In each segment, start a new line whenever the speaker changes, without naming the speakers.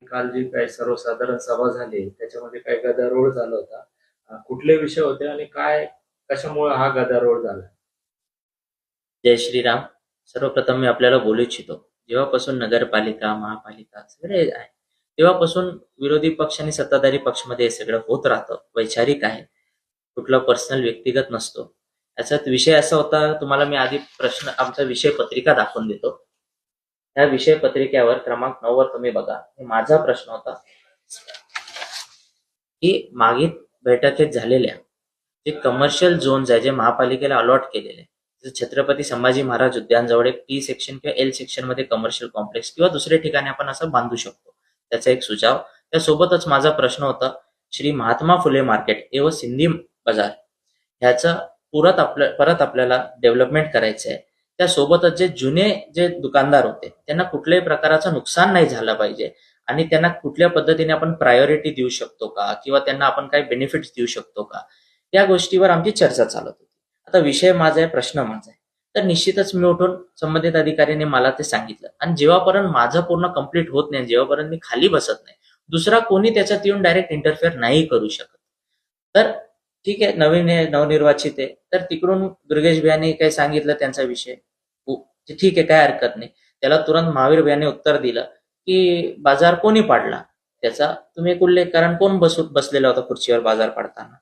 काल जी काही सर्वसाधारण सभा झाली त्याच्यामध्ये काही गदारोळ झाला होता. कुठले विषय होते आणि काय कशामुळे हा गदारोळ झाला?
जय श्रीराम. सर्वप्रथम मी आपल्याला बोलू इच्छितो, जेव्हापासून नगरपालिका, महापालिका सगळे आहे, तेव्हापासून विरोधी पक्ष आणि सत्ताधारी पक्षमध्ये हे सगळं होत राहतं. वैचारिक आहे, कुठला पर्सनल व्यक्तिगत नसतो. याचाच विषय असा होता, तुम्हाला मी आधी प्रश्न आमचा विषय पत्रिका दाखवून देतो. त्या विषय पत्रिकेवर क्रमांक 9 वर तुम्ही बघा, हे माझा प्रश्न होता की मागील बैठकीत झालेल्या जे कमर्शियल झोन्स आहे, जे महापालिकेला अलॉट केलेले आहे, जसं छत्रपती संभाजी महाराज उद्यान जवळ एक टी सेक्शन किंवा एल सेक्शन मध्ये कमर्शियल कॉम्प्लेक्स किंवा दुसऱ्या ठिकाणी आपण असं बांधू शकतो, त्याचा एक सुझाव. त्यासोबतच माझा प्रश्न होता, श्री महात्मा फुले मार्केट एवं सिंधी बाजार ह्याचं परत आपल्याला डेव्हलपमेंट करायचं आहे. त्यासोबतच जे जुने जे दुकानदार होते त्यांना कुठल्याही प्रकारचं नुकसान नाही झालं पाहिजे आणि त्यांना कुठल्या पद्धतीने आपण प्रायोरिटी देऊ शकतो का, किंवा त्यांना आपण काही बेनिफिट्स देऊ शकतो का, या गोष्टीवर आमची चर्चा चालत होती. आता विषय माझा आहे, प्रश्न माझा आहे, तर निश्चितच मी उठून संबंधित अधिकाऱ्यांनी मला ते सांगितलं. आणि जेव्हापर्यंत माझं पूर्ण कंप्लीट होत नाही, जेव्हापर्यंत मी खाली बसत नाही, दुसरा कोणी त्याच्यात येऊन डायरेक्ट इंटरफेअर नाही करू शकत. तर ठीक आहे, नवीन आहे, नवनिर्वाचित आहे, तर तिकडून दुर्गेश भैयानी काही सांगितलं त्यांचा विषय, ठीक आहे, काय हरकत नाही. त्याला तुरंत महावीर भैयाने उत्तर दिलं की बाजार कोणी पाडला त्याचा तुम्ही एक उल्लेख, कारण कोण बसलेला होता खुर्चीवर बाजार पाडताना.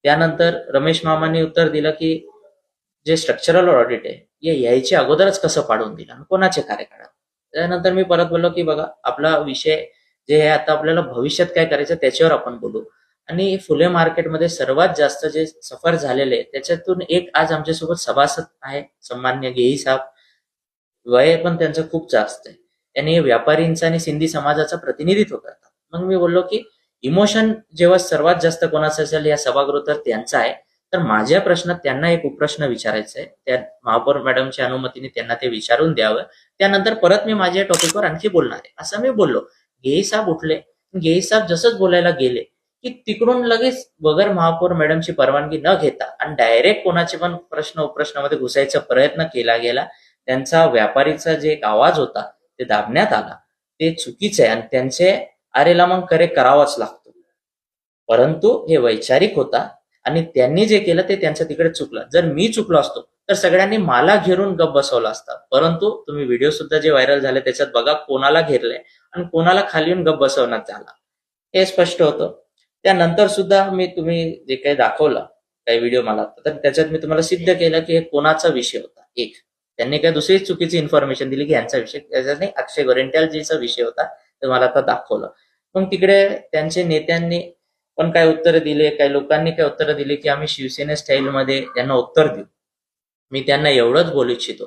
त्यानंतर रमेश मामांनी उत्तर दिलं की जे स्ट्रक्चरल ऑडिट आहे हे यायच्या अगोदरच कसं पाडून दिलं आणि कोणाचे कार्यकाळात. त्यानंतर मी परत बोललो की बघा, आपला विषय जे आहे आता आपल्याला भविष्यात काय करायचं त्याच्यावर आपण बोलू. आणि फुले मार्केटमध्ये सर्वात जास्त जे सफर झालेले त्याच्यातून एक आज आमच्यासोबत सभासद आहे, सन्मान्य गेई साहेब. वय पण त्यांचं खूप जास्त आहे, त्यांनी व्यापारींचं आणि सिंधी समाजाचं प्रतिनिधित्व करतात. मग मी बोललो की इमोशन जेव्हा सर्वात जास्त कोणाचं असेल या सभागृह तर त्यांचा आहे. तर माझ्या प्रश्नात त्यांना एक उपप्रश्न विचारायचा आहे, त्या महापौर मॅडमच्या अनुमतीने त्यांना ते विचारून द्यावं. त्यानंतर परत मी माझ्या टॉपिकवर आणखी बोलणार आहे असं मी बोललो. गेई साहेब उठले, गेई साहेब जसंच बोलायला गेले की तिकडून लगेच बगर महापौर मॅडमची परवानगी न घेता आणि डायरेक्ट कोणाचे पण प्रश्न उपप्रश्नामध्ये घुसायचा प्रयत्न केला गेला. त्यांचा व्यापारीचा जे एक आवाज होता ते दाबण्यात आला, ते चुकीचं आहे आणि त्यांचे आरेला मग करावाच लागतो. परंतु हे वैचारिक होता आणि त्यांनी जे केलं ते त्यांचं तिकडे चुकलं. जर मी चुकलो असतो तर सगळ्यांनी मला घेरून गप बसवला असता. परंतु तुम्ही व्हिडिओ सुद्धा जे व्हायरल झाले त्याच्यात बघा कोणाला घेरलंय आणि कोणाला खाली येऊन गप बसवण्यात झाला, हे स्पष्ट होतं. त्यानंतर सुद्धा तुम्ही जे काही दाखवलं काही व्हिडिओ मला, तर त्याच्यात मी तुम्हाला सिद्ध केलं की हे कोणाचा विषय होता. एक त्यांनी काय दुसरी चुकीची इन्फॉर्मेशन दिली की यांचा विषय, त्याच्यात नाही, अक्षय गोरेंट्यालजीचा विषय होता, तर मला आता दाखवलं. मग तिकडे त्यांचे नेत्यांनी पण काय उत्तर दिले, काही लोकांनी काय उत्तर दिले की आम्ही शिवसेना स्टाईलमध्ये त्यांना उत्तर देऊ. मी त्यांना एवढंच बोलू इच्छितो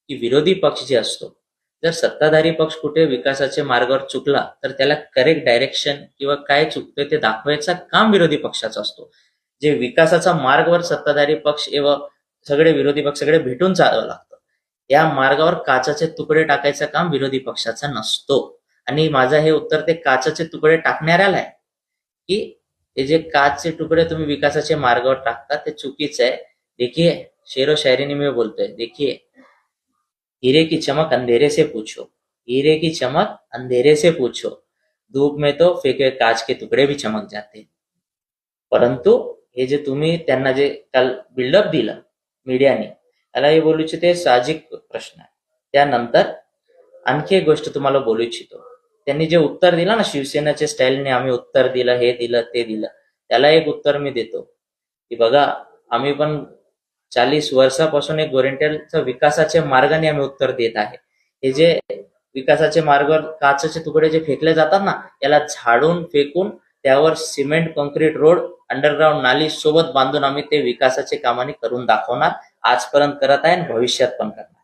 की विरोधी पक्ष जे असतो, जर सत्ताधारी पक्ष कुठे विकासाच्या मार्गावर चुकला तर त्याला करेक्ट डायरेक्शन किंवा काय चुकतोय ते दाखवायचा काम विरोधी पक्षाचा असतो. जे विकासाचा मार्गावर सत्ताधारी पक्ष एवं सगळे विरोधी पक्ष सगळे भेटून चालावं लागतं. या मार्गावर काचाचे तुकडे टाकायचं काम विरोधी पक्षाचा नसतो. आणि माझं हे उत्तर ते काचाचे तुकडे टाकणाऱ्याला आहे की हे जे काचचे तुकडे तुम्ही विकासाच्या मार्गावर टाकता ते चुकीचं आहे. देखिए, शेरो शायरीने मी बोलतोय, देखिए, हीरे की चमक अंधेरे से पूछो, हीरे की चमक अंधेरे से पूछो, धूप में तो फेंके काच के तुकडे भी चमक जाते. परंतु हे जे तुम्ही त्यांना जे काल बिल्डअप दिलं मीडियाने, त्याला हे बोलू इच्छिते साहजिक प्रश्न आहे. त्यानंतर आणखी एक गोष्ट तुम्हाला बोलू इच्छितो, त्यांनी जे उत्तर दिलं ना शिवसेनेच्या स्टाईलने आम्ही उत्तर दिलं, हे दिलं ते दिलं, त्याला एक उत्तर मी देतो की बघा, आम्ही पण 40 वर्षापासून एक गोरेंट्यालच्या विकासाच्या मार्गाने आम्ही उत्तर देत आहे. हे जे विकासाच्या मार्गावर काचेचे तुकडे जे फेकले जातात ना, याला झाडून फेकून त्यावर सिमेंट कॉन्क्रीट रोड अंडरग्राऊंड नाली सोबत बांधून आम्ही ते विकासाचे कामाने करून दाखवणार. आजपर्यंत करत आहे आणि भविष्यात पण करणार.